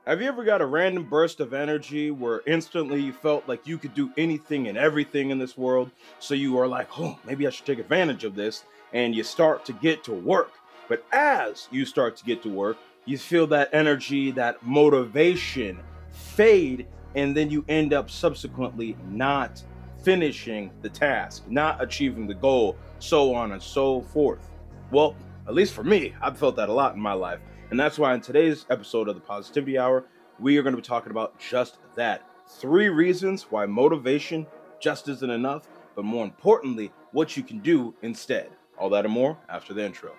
Have you ever got a random burst of energy where instantly you felt like you could do anything and everything in this world? So you are like, oh, maybe I should take advantage of this. And you start to get to work. But as you start to get to work, you feel that energy, that motivation fade. And then you end up subsequently not finishing the task, not achieving the goal, so on and so forth. Well, at least for me, I've felt that a lot in my life. And that's why in today's episode of the Positivity Hour, we are going to be talking about just that. 3 reasons why motivation just isn't enough, but more importantly, what you can do instead. All that and more after the intro.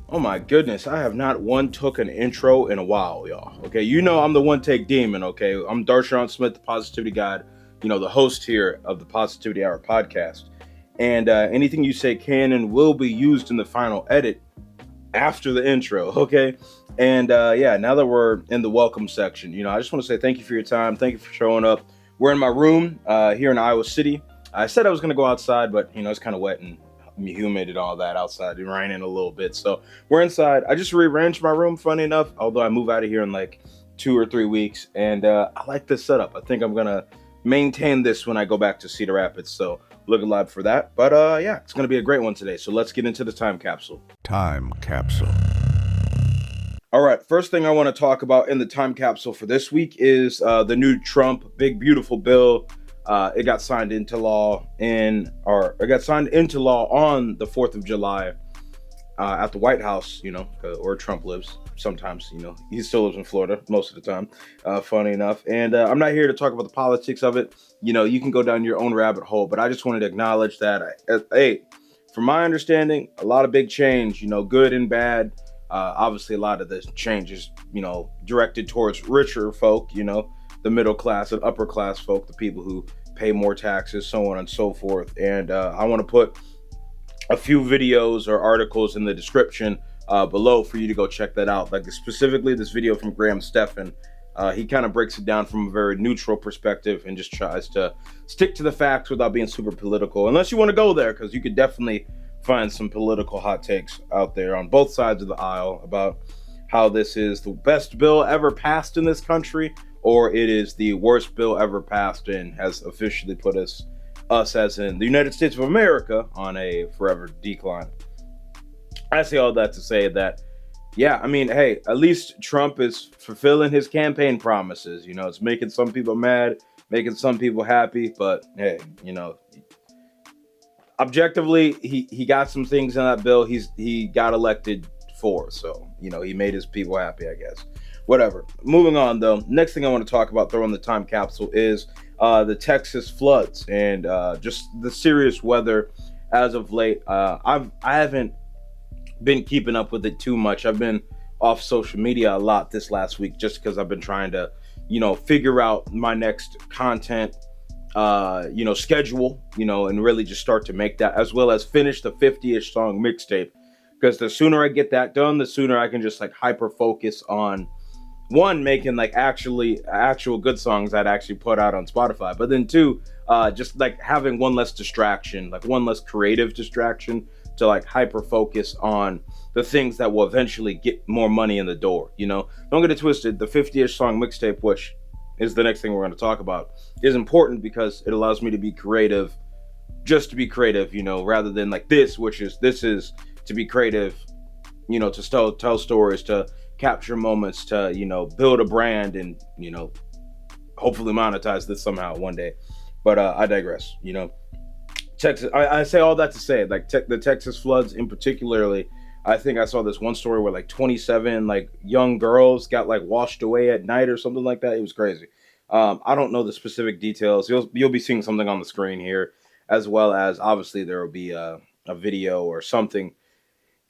Oh my goodness, I have not one took an intro in a while, y'all. Okay, you know I'm the one take demon, okay? I'm Darshaun Smith, the Positivity God, the host here of the Positivity Hour podcast. And anything you say can and will be used in the final edit after the intro, okay? And now that we're in the welcome section, I just want to say thank you for your time. Thank you for showing up. We're in my room here in Iowa City. I said I was going to go outside, but, it's kind of wet and humid and all that outside and raining a little bit. So we're inside. I just rearranged my room, funny enough, although I move out of here in like 2 or 3 weeks. And I like this setup. I think I'm going to maintain this when I go back to Cedar Rapids. So looking live for that. But it's going to be a great one today. So let's get into the time capsule. Time capsule. All right. First thing I want to talk about in the time capsule for this week is the new Trump big beautiful bill. It got signed into law on the 4th of July at the White House, where Trump lives. Sometimes, he still lives in Florida most of the time, funny enough. And I'm not here to talk about the politics of it. You can go down your own rabbit hole, but I just wanted to acknowledge that, from my understanding, a lot of big change, good and bad. Obviously, a lot of this change is, directed towards richer folk, the middle class and upper class folk, the people who pay more taxes, so on and so forth. And I want to put a few videos or articles in the description below for you to go check that out. Like specifically this video from Graham Stephan. He kind of breaks it down from a very neutral perspective and just tries to stick to the facts without being super political. Unless you want to go there, because you could definitely find some political hot takes out there on both sides of the aisle about how this is the best bill ever passed in this country, or it is the worst bill ever passed and has officially put us as in the United States of America on a forever decline. I say all that to say that, hey, at least Trump is fulfilling his campaign promises. It's making some people mad, making some people happy, but hey, objectively, he got some things in that bill he got elected for. So, he made his people happy, I guess. Whatever. Moving on, though. Next thing I want to talk about, throw in the time capsule, is the Texas floods and just the serious weather as of late. I haven't been keeping up with it too much. I've been off social media a lot this last week just because I've been trying to, figure out my next content, schedule, and really just start to make that, as well as finish the 50-ish song mixtape. Because the sooner I get that done, the sooner I can just hyper focus on making actual good songs I'd actually put out on Spotify, but then 2, just having one less distraction, one less creative distraction to hyper focus on the things that will eventually get more money in the door. Don't get it twisted. The 50-ish song mixtape, which is the next thing we're going to talk about, is important because it allows me to be creative, just to be creative, rather than this is to be creative, to tell stories, to capture moments, to build a brand and hopefully monetize this somehow one day. But I digress. Texas, I say all that to say the Texas floods in particularly. I think I saw this one story where 27 young girls got washed away at night or something like that. It was crazy. I don't know the specific details. You'll be seeing something on the screen here, as well as obviously there will be a video or something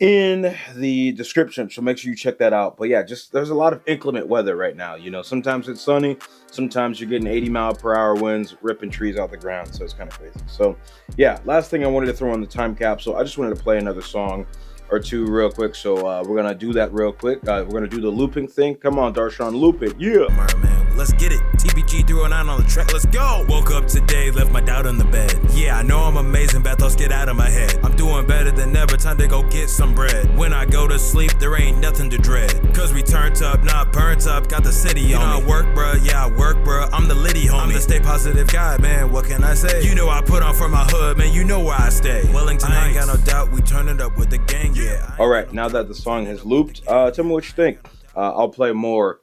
in the description, so make sure you check that out. But yeah, just there's a lot of inclement weather right now. You know, sometimes it's sunny, sometimes you're getting 80-mile-per-hour winds ripping trees out the ground, so it's kind of crazy. So yeah, last thing I wanted to throw on the time capsule, I just wanted to play another song or two real quick. So we're gonna do that real quick. We're gonna do the looping thing. Come on, Darshaun, loop it. Yeah. All right, man. Let's get it. TBG 309 on the track. Let's go. Woke up today, left my doubt on the bed. Yeah, I know I'm amazing. Bad thoughts get out of my head. I'm doing better than ever. Time to go get some bread. When I go to sleep, there ain't nothing to dread. Cause we turned up, not burnt up. Got the city on me. I work, bruh. Yeah, I work, bruh. I'm the litty homie. I'm the stay positive guy, man. What can I say? You know I put on for my hood, man. You know where I stay. Wellington, I ain't got no doubt. We turn it up with the gang, yeah. All right, now that the song has looped, tell me what you think. I'll play more,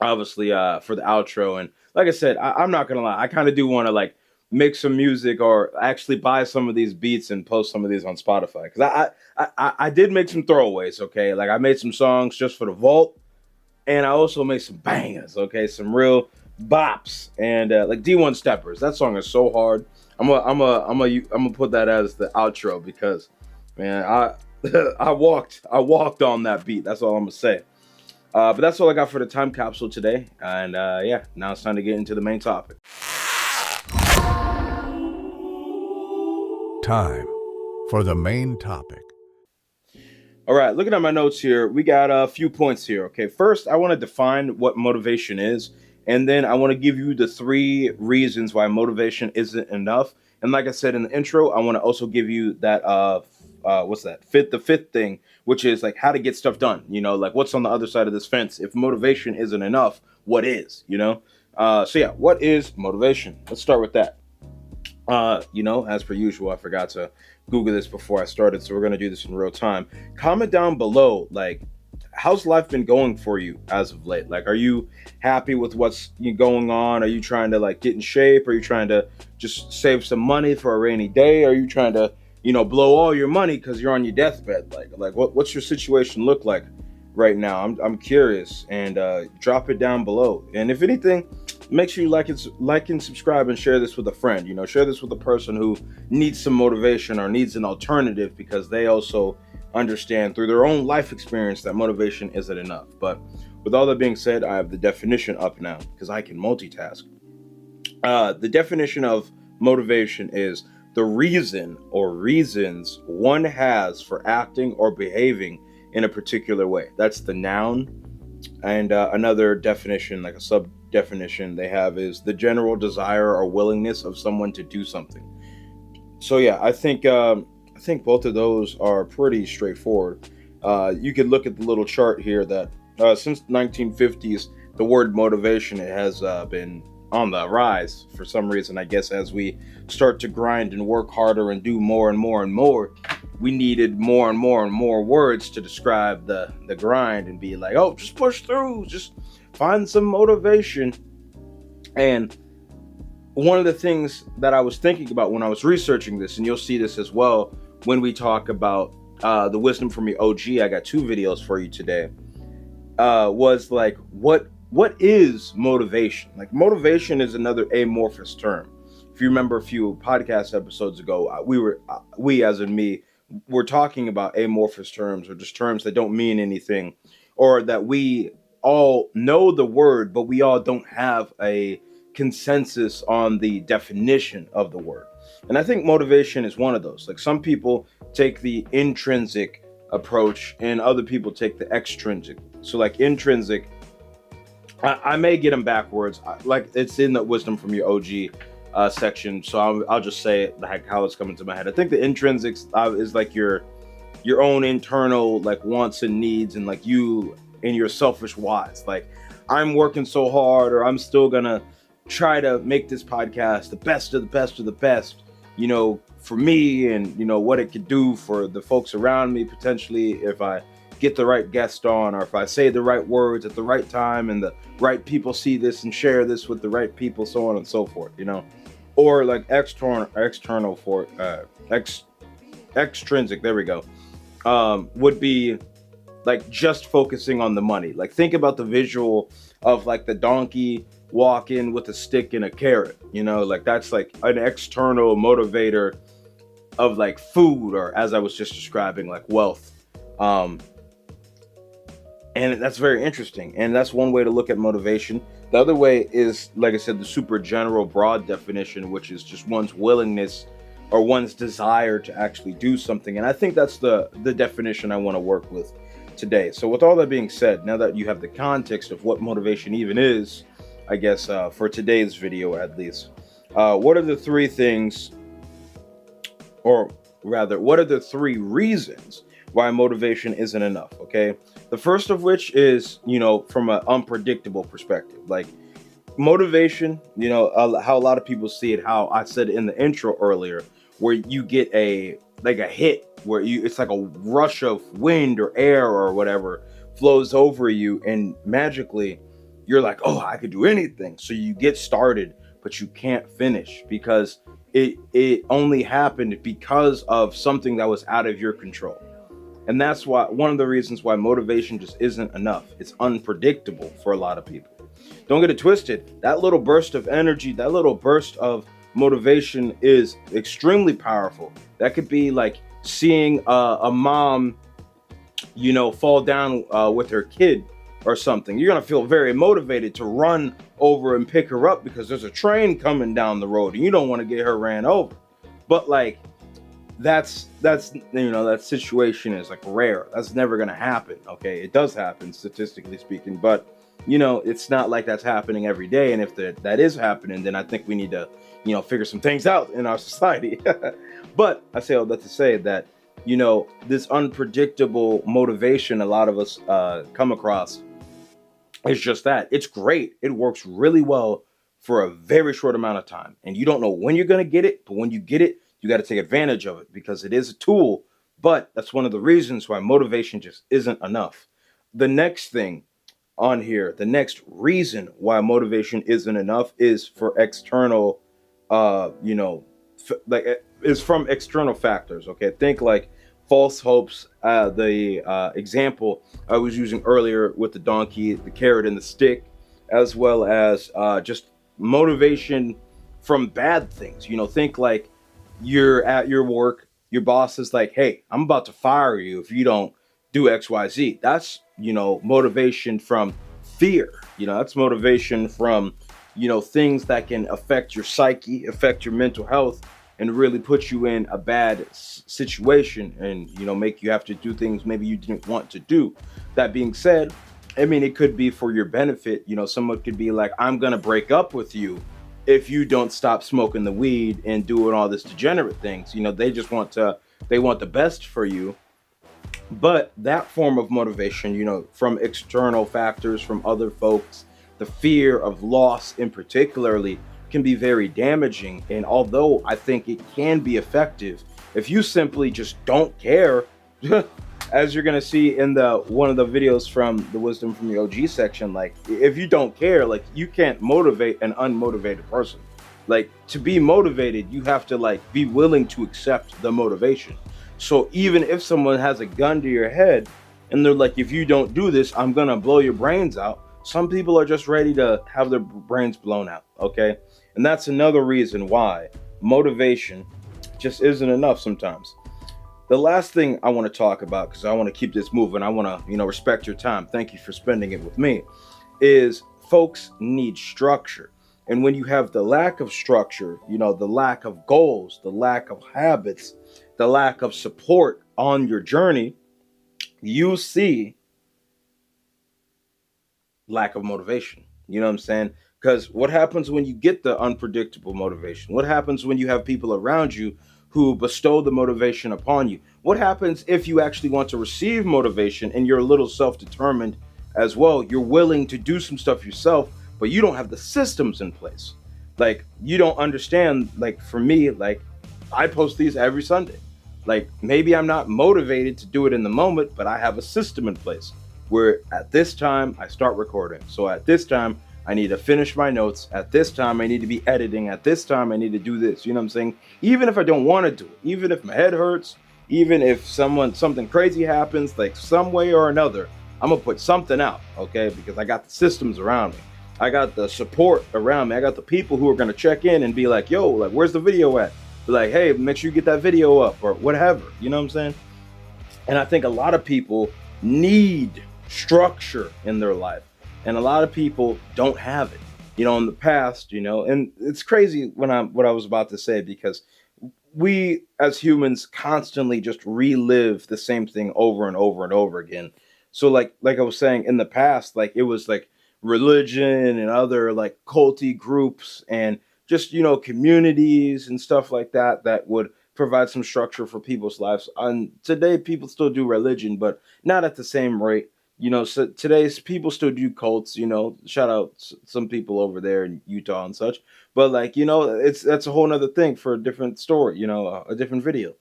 obviously, for the outro. And like I said, I'm not gonna lie, I kind of do want to like make some music or actually buy some of these beats and post some of these on Spotify, because I did make some throwaways. Okay, like I made some songs just for the vault, and I also made some bangers. Okay, some real bops and like D1 Steppers. That song is so hard. I'm gonna put that as the outro because, man, I walked on that beat. That's all I'm gonna say. But that's all I got for the time capsule today. And yeah, now it's time to get into the main topic. Time for the main topic. All right, looking at my notes here, we got a few points here. Okay, first, I want to define what motivation is. And then I want to give you the 3 reasons why motivation isn't enough. And like I said in the intro, I want to also give you that the fifth thing, which is like how to get stuff done. You know, like what's on the other side of this fence. If motivation isn't enough, what is? You know. So yeah, what is motivation? Let's start with that. You know, as per usual, I forgot to Google this before I started, so we're gonna do this in real time. Comment down below, like, how's life been going for you as of late? Like, are you happy with what's going on? Are you trying to like get in shape? Are you trying to just save some money for a rainy day? Are you trying to, you know, blow all your money because you're on your deathbed? Like what's your situation look like right now? I'm curious, and drop it down below. And if anything, make sure you like and subscribe and share this with a friend. You know, share this with a person who needs some motivation or needs an alternative, because they also understand through their own life experience that motivation isn't enough. But with all that being said, I have the definition up now because I can multitask. The definition of motivation is the reason or reasons one has for acting or behaving in a particular way. That's the noun. And another definition, like a sub definition they have, is the general desire or willingness of someone to do something. So yeah, I think both of those are pretty straightforward. You could look at the little chart here that since the 1950s, the word motivation has been on the rise for some reason. I guess as we start to grind and work harder and do more and more and more, we needed more and more and more words to describe the grind and be like, oh, just push through, just find some motivation. And one of the things that I was thinking about when I was researching this, and you'll see this as well when we talk about the Wisdom from Your OG, I got 2 videos for you today, was like, what is motivation? Like, motivation is another amorphous term. If you remember a few podcast episodes ago, we as in me, we're talking about amorphous terms, or just terms that don't mean anything, or that we all know the word, but we all don't have a consensus on the definition of the word. And I think motivation is one of those. Like, some people take the intrinsic approach and other people take the extrinsic. So like intrinsic, I may get them backwards. Like, it's in the Wisdom from Your OG section, so I'll just say it like how it's coming to my head. I think the intrinsics is like your own internal like wants and needs, and like you in your selfish wants. Like, I'm working so hard, or I'm still gonna try to make this podcast the best of the best of the best, you know, for me, and you know what it could do for the folks around me, potentially if I get the right guest on, or if I say the right words at the right time and the right people see this and share this with the right people, so on and so forth, you know. Or like external for extrinsic, there we go, would be like just focusing on the money. Like, think about the visual of like the donkey walking with a stick and a carrot, you know, like that's like an external motivator of like food, or as I was just describing, like wealth And that's very interesting. And that's one way to look at motivation. The other way is, like I said, the super general broad definition, which is just one's willingness or one's desire to actually do something. And I think that's the definition I want to work with today. So with all that being said, now that you have the context of what motivation even is, I guess for today's video at least, what are the three things, or rather, what are the three reasons why motivation isn't enough? Okay, the first of which is, from an unpredictable perspective. Like motivation, how a lot of people see it, how I said in the intro earlier, where you get a hit, where it's like a rush of wind or air or whatever flows over you, and magically you're like, oh, I could do anything. So you get started, but you can't finish because it only happened because of something that was out of your control. And that's why one of the reasons why motivation just isn't enough. It's unpredictable for a lot of people. Don't get it twisted. That little burst of energy, that little burst of motivation is extremely powerful. That could be like seeing a mom, fall down with her kid or something. You're gonna feel very motivated to run over and pick her up because there's a train coming down the road and you don't want to get her ran over. But like that situation is like rare. That's never gonna happen. Okay, it does happen statistically speaking, but it's not like that's happening every day. And if that is happening, then I think we need to figure some things out in our society. But I say all that to say that this unpredictable motivation a lot of us come across is just that. It's great. It works really well for a very short amount of time, and you don't know when you're going to get it, but when you get it, you got to take advantage of it because it is a tool. But that's one of the reasons why motivation just isn't enough. The next thing on here, the next reason why motivation isn't enough is for external, is from external factors. Okay, think like false hopes. The example I was using earlier with the donkey, the carrot, and the stick, as well as just motivation from bad things. Think like you're at your work, your boss is like, hey, I'm about to fire you if you don't do XYZ. That's motivation from fear. That's motivation from things that can affect your psyche, affect your mental health, and really put you in a bad situation and make you have to do things maybe you didn't want to do. That being said, I mean, it could be for your benefit. Someone could be like, I'm gonna break up with you if you don't stop smoking the weed and doing all this degenerate things. They just want the best for you. But that form of motivation, from external factors, from other folks, the fear of loss in particularly, can be very damaging. And although I think it can be effective, if you simply just don't care, as you're gonna see in one of the videos from the Wisdom from the OG section, like if you don't care, like you can't motivate an unmotivated person. Like to be motivated, you have to like be willing to accept the motivation. So even if someone has a gun to your head and they're like, if you don't do this, I'm gonna blow your brains out. Some people are just ready to have their brains blown out. Okay. And that's another reason why motivation just isn't enough sometimes. The last thing I want to talk about, because I want to keep this moving, I want to, respect your time. Thank you for spending it with me, is folks need structure. And when you have the lack of structure, the lack of goals, the lack of habits, the lack of support on your journey, you see lack of motivation. You know what I'm saying? Because what happens when you get the unpredictable motivation? What happens when you have people around you who bestow the motivation upon you? What happens if you actually want to receive motivation and you're a little self-determined as well? You're willing to do some stuff yourself, but you don't have the systems in place. Like, you don't understand, like for me, like I post these every Sunday. Like maybe I'm not motivated to do it in the moment, but I have a system in place where at this time I start recording. So at this time, I need to finish my notes. At this time, I need to be editing. At this time, I need to do this. You know what I'm saying? Even if I don't want to do it, even if my head hurts, even if something crazy happens, like some way or another, I'm going to put something out, okay? Because I got the systems around me. I got the support around me. I got the people who are going to check in and be like, yo, like, where's the video at? Be like, hey, make sure you get that video up or whatever. You know what I'm saying? And I think a lot of people need structure in their life, and a lot of people don't have it. In the past, and it's crazy what I was about to say, because we as humans constantly just relive the same thing over and over and over again. So like I was saying, in the past, like it was like religion and other like culty groups, and just communities and stuff like that that would provide some structure for people's lives. And today people still do religion, but not at the same rate. So today's people still do cults. Shout out some people over there in Utah and such. But like that's a whole nother thing for a different story. A different video.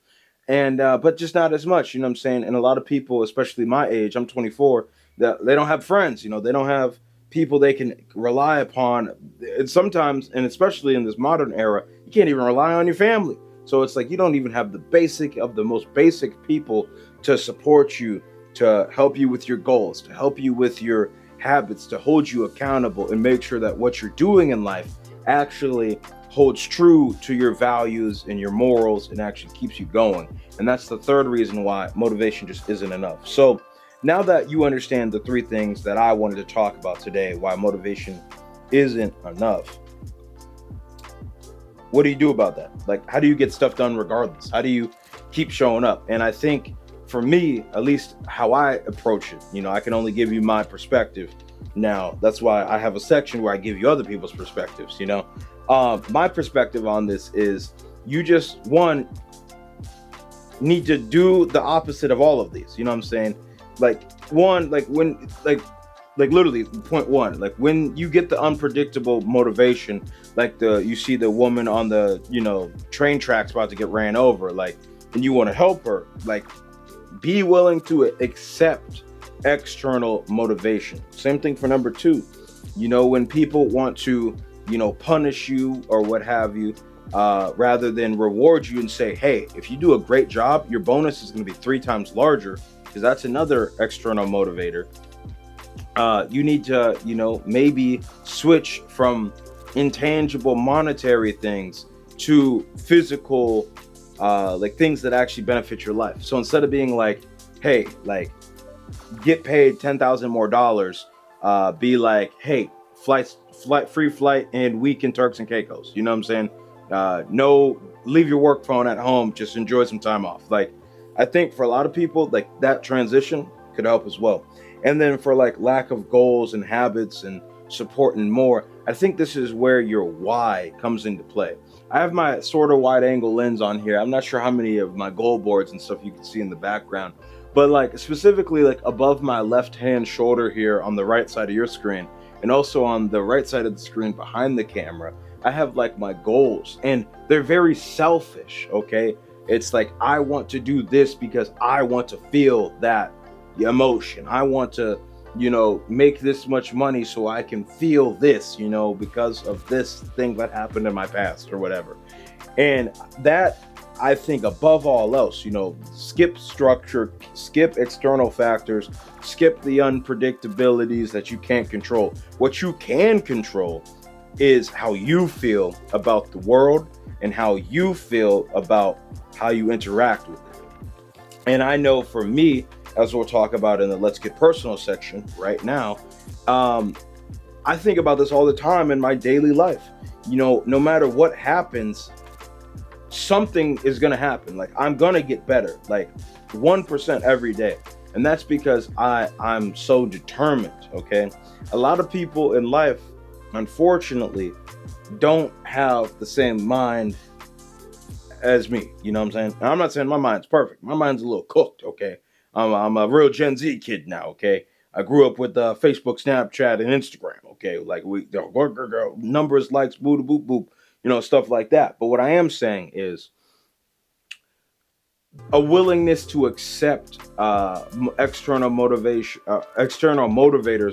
And but just not as much. What I'm saying. And a lot of people, especially my age, I'm 24, that they don't have friends. They don't have people they can rely upon. And sometimes, and especially in this modern era, you can't even rely on your family. So it's like you don't even have the basic of the most basic people to support you, to help you with your goals, to help you with your habits, to hold you accountable and make sure that what you're doing in life actually holds true to your values and your morals and actually keeps you going. And that's the third reason why motivation just isn't enough. So now that you understand the three things that I wanted to talk about today, why motivation isn't enough, what do you do about that? Like, how do you get stuff done regardless? How do you keep showing up? And I think for me, at least how I approach it, I can only give you my perspective. Now, that's why I have a section where I give you other people's perspectives. My perspective on this is you just, one, need to do the opposite of all of these. You know what I'm saying? Like, one, like when, like literally point one, like when you get the unpredictable motivation, like you see the woman on the train tracks about to get ran over, like, and you want to help her, like, be willing to accept external motivation. Same thing for number two. When people want to punish you or what have you, rather than reward you and say, hey, if you do a great job, your bonus is going to be 3 times larger, because that's another external motivator. You need to, maybe switch from intangible monetary things to physical, like things that actually benefit your life. So instead of being like, hey, like, get paid $10,000 more, be like, hey, free flight and weekend Turks and Caicos. You know what I'm saying? No, leave your work phone at home. Just enjoy some time off. Like, I think for a lot of people, like, that transition could help as well. And then for like lack of goals and habits and support and more, I think this is where your why comes into play. I have my sort of wide angle lens on here. I'm not sure how many of my goal boards and stuff you can see in the background, but like specifically like above my left hand shoulder here on the right side of your screen, and also on the right side of the screen behind the camera, I have like my goals, and they're very selfish. Okay. It's like, I want to do this because I want to feel that emotion. I want to, make this much money so I can feel this, because of this thing that happened in my past or whatever. And that, I think, above all else, skip structure, skip external factors, skip the unpredictabilities that you can't control. What you can control is how you feel about the world and how you feel about how you interact with it. And I know for me, as we'll talk about in the Let's Get Personal section right now, I think about this all the time in my daily life. No matter what happens, something is going to happen. Like, I'm going to get better, like 1% every day. And that's because I'm so determined, okay? A lot of people in life, unfortunately, don't have the same mind as me. You know what I'm saying? And I'm not saying my mind's perfect. My mind's a little cooked, okay? I'm a real Gen Z kid now, okay? I grew up with Facebook, Snapchat, and Instagram, okay? Like, we numbers, likes, boop, boop, boop, stuff like that. But what I am saying is a willingness to accept external motivators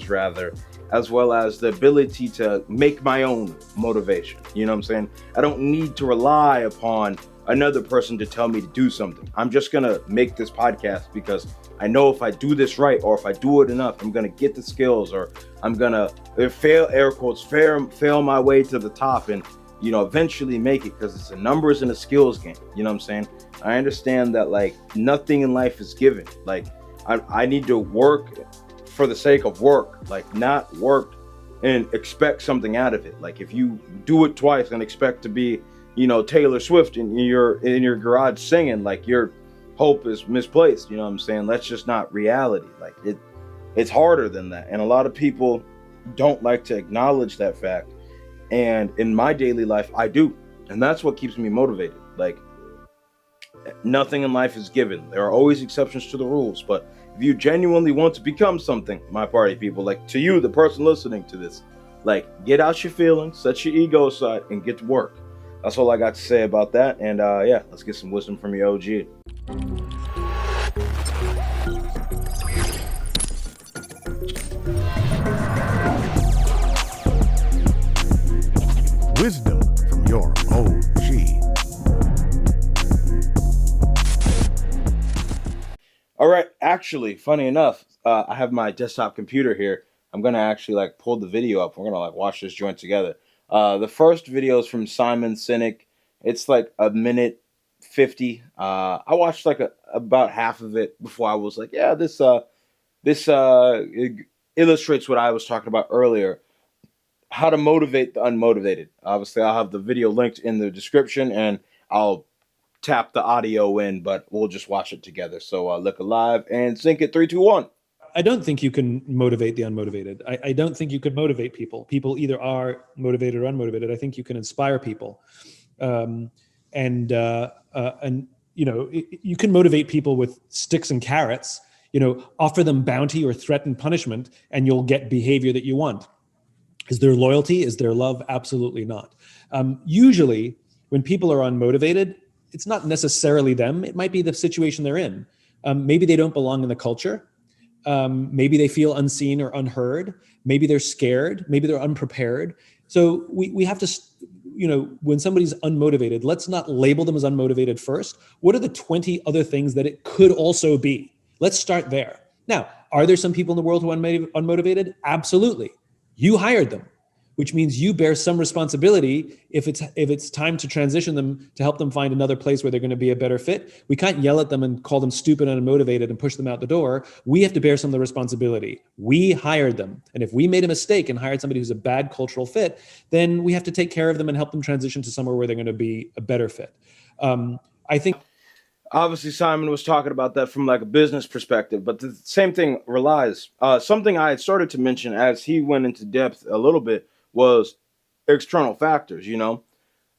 rather, as well as the ability to make my own motivation. You know what I'm saying? I don't need to rely upon another person to tell me to do something. I'm just going to make this podcast because I know if I do this right, or if I do it enough, I'm going to get the skills, or I'm going to fail my way to the top and, eventually make it, because it's a numbers and a skills game. You know what I'm saying? I understand that like nothing in life is given. Like I need to work for the sake of work, like not work and expect something out of it. Like if you do it twice and expect to be, you know, Taylor Swift in your garage singing, like your hope is misplaced. You know what I'm saying? That's just not reality. Like it's harder than that. And a lot of people don't like to acknowledge that fact. And in my daily life, I do. And that's what keeps me motivated. Like nothing in life is given. There are always exceptions to the rules. But if you genuinely want to become something, my party people, like to you, the person listening to this, like get out your feelings, set your ego aside, and get to work. That's all I got to say about that. And yeah, let's get some wisdom from your OG. Wisdom from your OG. All right, actually, funny enough, I have my desktop computer here. I'm gonna actually like pull the video up. We're gonna like watch this joint together. The first video is from Simon Sinek. It's like a minute 50. I watched like about half of it before I was like, yeah, this it illustrates what I was talking about earlier. How to motivate the unmotivated. Obviously, I'll have the video linked in the description, and I'll tap the audio in, but we'll just watch it together. So look alive and sync it. 3, 2, 1. I don't think you can motivate the unmotivated. I don't think you could motivate people. People either are motivated or unmotivated. I think you can inspire people, and you know, you can motivate people with sticks and carrots. You know, offer them bounty or threaten punishment, and you'll get behavior that you want. Is there loyalty? Is there love? Absolutely not. Usually, when people are unmotivated, it's not necessarily them. It might be the situation they're in. Maybe they don't belong in the culture. Maybe they feel unseen or unheard. Maybe they're scared. Maybe they're unprepared. So we have to, you know, when somebody's unmotivated, let's not label them as unmotivated first. What are the 20 other things that it could also be? Let's start there. Now, are there some people in the world who are unmotivated? Absolutely. You hired them, which means you bear some responsibility if it's time to transition them, to help them find another place where they're going to be a better fit. We can't yell at them and call them stupid and unmotivated and push them out the door. We have to bear some of the responsibility. We hired them. And if we made a mistake and hired somebody who's a bad cultural fit, then we have to take care of them and help them transition to somewhere where they're going to be a better fit. I think Obviously, Simon was talking about that from like a business perspective, but the same thing relies. Something I had started to mention as he went into depth a little bit was external factors. You know,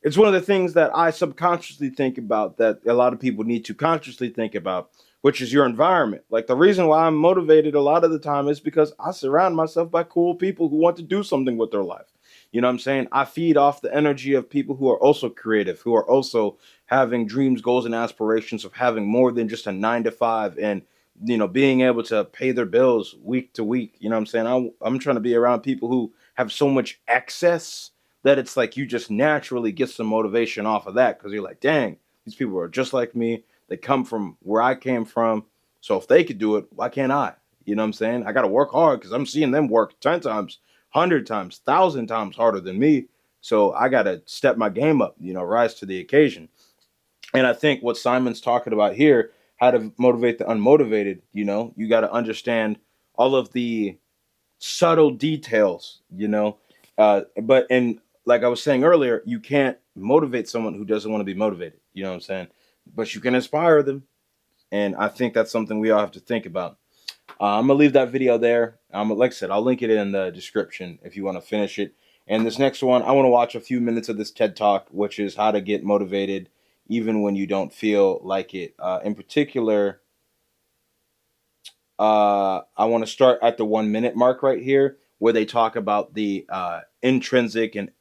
it's one of the things that I subconsciously think about that a lot of people need to consciously think about, which is your environment. Like the reason why I'm motivated a lot of the time is because I surround myself by cool people who want to do something with their life. You know what I'm saying? I feed off the energy of people who are also creative, who are also having dreams, goals, and aspirations of having more than just a 9-to-5 and, you know, being able to pay their bills week to week. You know what I'm saying? I'm trying to be around people who have so much excess that it's like you just naturally get some motivation off of that because you're like, dang, these people are just like me. They come from where I came from. So if they could do it, why can't I? You know what I'm saying? I got to work hard because I'm seeing them work 10 times, 100 times, 1,000 times harder than me. So I got to step my game up, you know, rise to the occasion. And I think what Simon's talking about here, how to motivate the unmotivated, you know, you got to understand all of the subtle details, you know. But like I was saying earlier, you can't motivate someone who doesn't want to be motivated. You know what I'm saying? But you can inspire them. And I think that's something we all have to think about. I'm going to leave that video there. Like I said, I'll link it in the description if you want to finish it. And this next one, I want to watch a few minutes of this TED Talk, which is how to get motivated even when you don't feel like it. In particular, I want to start at the 1 minute mark right here, where they talk about the intrinsic and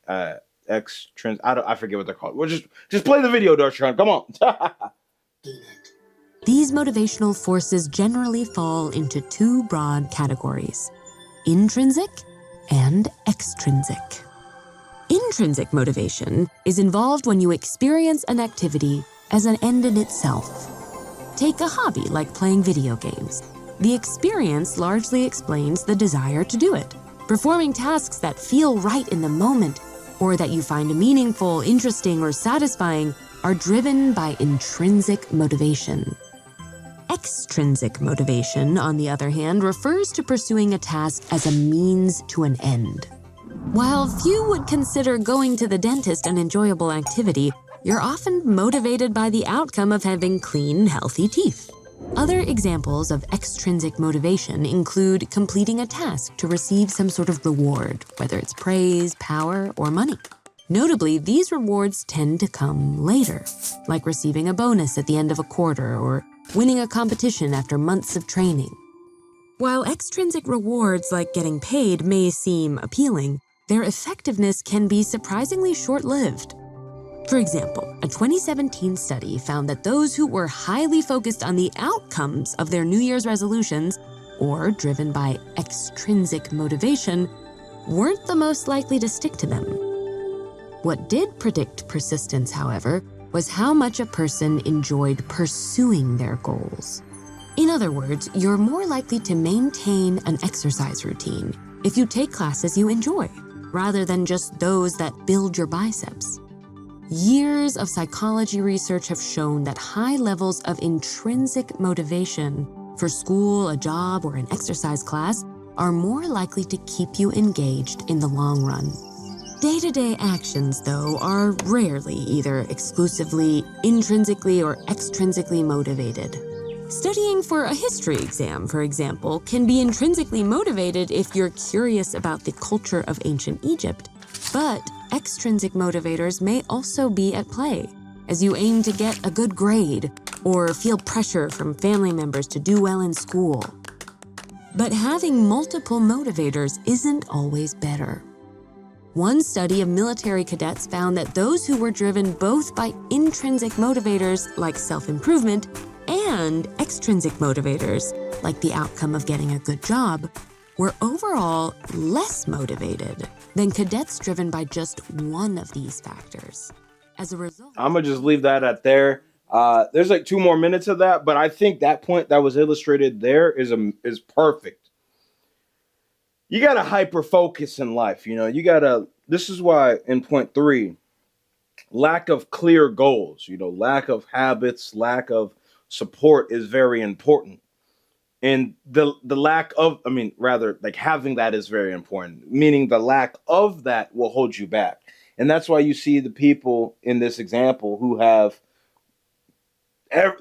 extrinsic. I forget what they're called. We'll just play the video, Darshaun. Come on. These motivational forces generally fall into two broad categories: intrinsic and extrinsic. Intrinsic motivation is involved when you experience an activity as an end in itself. Take a hobby like playing video games. The experience largely explains the desire to do it. Performing tasks that feel right in the moment, or that you find meaningful, interesting, or satisfying, are driven by intrinsic motivation. Extrinsic motivation, on the other hand, refers to pursuing a task as a means to an end. While few would consider going to the dentist an enjoyable activity, you're often motivated by the outcome of having clean, healthy teeth. Other examples of extrinsic motivation include completing a task to receive some sort of reward, whether it's praise, power, or money. Notably, these rewards tend to come later, like receiving a bonus at the end of a quarter or winning a competition after months of training. While extrinsic rewards like getting paid may seem appealing, their effectiveness can be surprisingly short-lived. For example, a 2017 study found that those who were highly focused on the outcomes of their New Year's resolutions, or driven by extrinsic motivation, weren't the most likely to stick to them. What did predict persistence, however, was how much a person enjoyed pursuing their goals. In other words, you're more likely to maintain an exercise routine if you take classes you enjoy, rather than just those that build your biceps. Years of psychology research have shown that high levels of intrinsic motivation for school, a job, or an exercise class are more likely to keep you engaged in the long run. Day-to-day actions, though, are rarely either exclusively intrinsically or extrinsically motivated. Studying for a history exam, for example, can be intrinsically motivated if you're curious about the culture of ancient Egypt, but extrinsic motivators may also be at play as you aim to get a good grade or feel pressure from family members to do well in school. But having multiple motivators isn't always better. One study of military cadets found that those who were driven both by intrinsic motivators like self-improvement and extrinsic motivators like the outcome of getting a good job were overall less motivated than cadets driven by just one of these factors. As a result, I'm gonna just leave that at there. There's like 2 more minutes of that, but I think that point that was illustrated there is perfect. You gotta hyper focus in life. This is why in point 3, lack of clear goals, lack of habits, lack of support is very important. And the lack of, like having that is very important, meaning the lack of that will hold you back. And that's why you see the people in this example who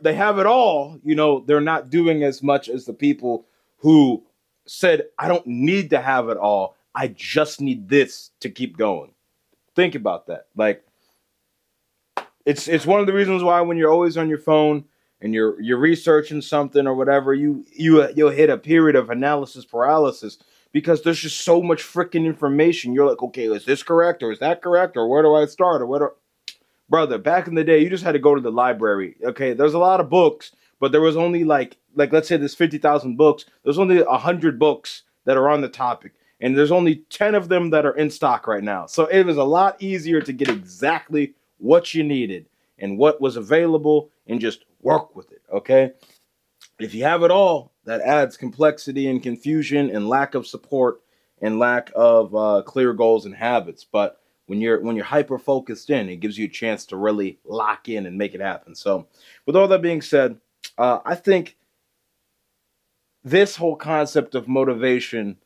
they have it all, they're not doing as much as the people who said, I don't need to have it all. I just need this to keep going. Think about that. Like, it's one of the reasons why when you're always on your phone and you're researching something or whatever, you'll hit a period of analysis paralysis because there's just so much freaking information. You're like, okay, is this correct or is that correct or where do I start or Brother, back in the day, you just had to go to the library. Okay, there's a lot of books, but there was only like let's say there's 50,000 books. There's only 100 books that are on the topic, and there's only 10 of them that are in stock right now. So it was a lot easier to get exactly what you needed and what was available and just work with it, okay? If you have it all, that adds complexity and confusion and lack of support and lack of clear goals and habits. But when you're hyper focused in, it gives you a chance to really lock in and make it happen. So with all that being said, I think this whole concept of motivation,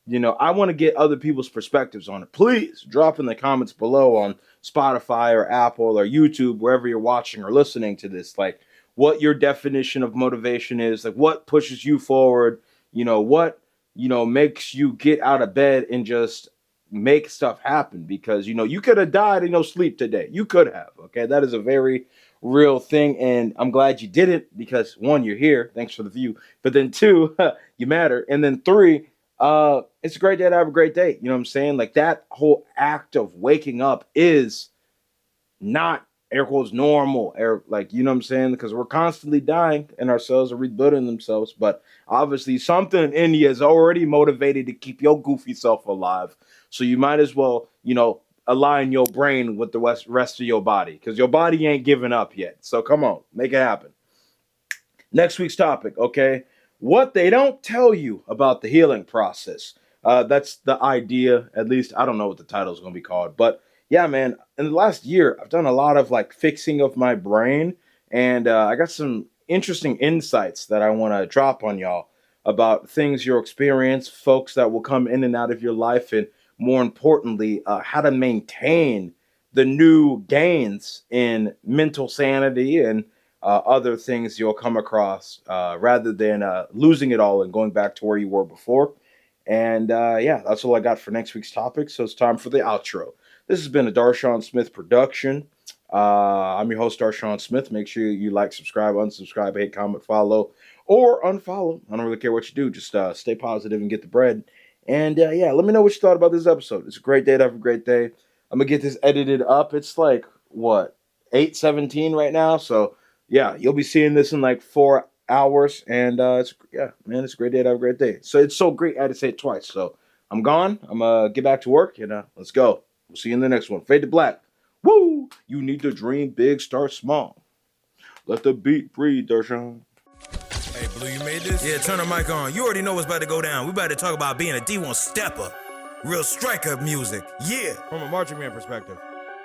I want to get other people's perspectives on it. Please drop in the comments below on Spotify or Apple or YouTube, wherever you're watching or listening to this, like what your definition of motivation is, like what pushes you forward, what, makes you get out of bed and just make stuff happen, because, you could have died in no sleep today. You could have, okay? That is a very real thing, and I'm glad you didn't, because 1, you're here, thanks for the view, but then 2, you matter, and then 3, it's a great day to have a great day. You know what I'm saying? Like, that whole act of waking up is not air quotes normal, you know what I'm saying? Because we're constantly dying and our cells are rebuilding themselves, but obviously something in you is already motivated to keep your goofy self alive. So you might as well, align your brain with the rest of your body, because your body ain't giving up yet. So come on, make it happen. Next week's topic, okay? What they don't tell you about the healing process. That's the idea, at least. I don't know what the title is going to be called, but yeah, man, in the last year, I've done a lot of like fixing of my brain, and I got some interesting insights that I want to drop on y'all about things you'll experience, folks that will come in and out of your life, and more importantly, how to maintain the new gains in mental sanity and other things you'll come across rather than losing it all and going back to where you were before. And yeah, that's all I got for next week's topic. So it's time for the outro. This has been a Darshaun Smith production. I'm your host, Darshaun Smith. Make sure you like, subscribe, unsubscribe, hate, comment, follow, or unfollow. I don't really care what you do. Just stay positive and get the bread. And yeah, let me know what you thought about this episode. It's a great day to have a great day. I'm going to get this edited up. It's like, what, 8:17 right now? So yeah, you'll be seeing this in like 4 hours. And it's, yeah, man, it's a great day to have a great day. So it's so great I had to say it twice. So I'm gone. I'm going to get back to work and let's go. We'll see you in the next one. Fade to black. Woo! You need to dream big, start small. Let the beat breathe, Darshaun. Hey, Blue, you made this? Yeah, turn the mic on. You already know what's about to go down. We about to talk about being a D1 stepper. Real striker music. Yeah. From a marching man perspective.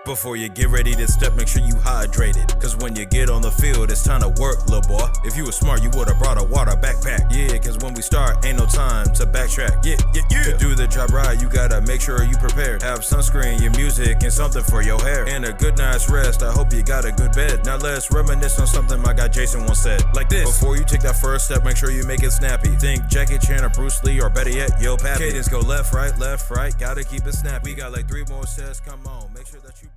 Before you get ready to step, make sure you hydrated. Cause when you get on the field, it's time to work, little boy. If you were smart, you would've brought a water backpack. Yeah, cause when we start, ain't no time to backtrack. Yeah. To do the job right, you gotta make sure you prepared. Have sunscreen, your music, and something for your hair. And a good night's rest, I hope you got a good bed. Now let's reminisce on something my guy Jason once said. Like this: before you take that first step, make sure you make it snappy. Think Jackie Chan or Bruce Lee, or better yet, Yo Pappy. Cadence go left, right, gotta keep it snappy. We got like 3 more sets, come on, make sure that you